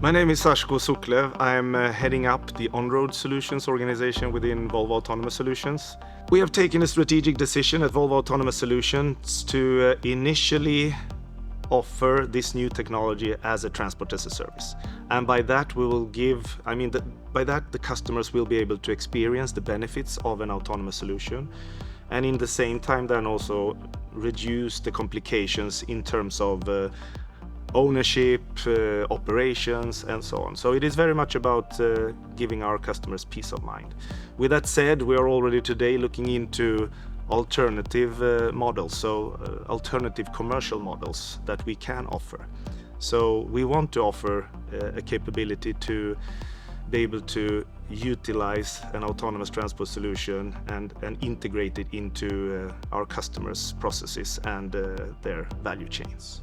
My name is Saska Cuklev. I'm heading up the on-road solutions organization within Volvo Autonomous Solutions. We have taken a strategic decision at Volvo Autonomous Solutions to initially offer this new technology as a transport as a service. And by that we will the customers will be able to experience the benefits of an autonomous solution, and in the same time then also reduce the complications in terms of ownership, operations and so on. So it is very much about giving our customers peace of mind. With that said, we are already today looking into alternative models, so alternative commercial models that we can offer. So we want to offer a capability to be able to utilize an autonomous transport solution and integrate it into our customers' processes and their value chains.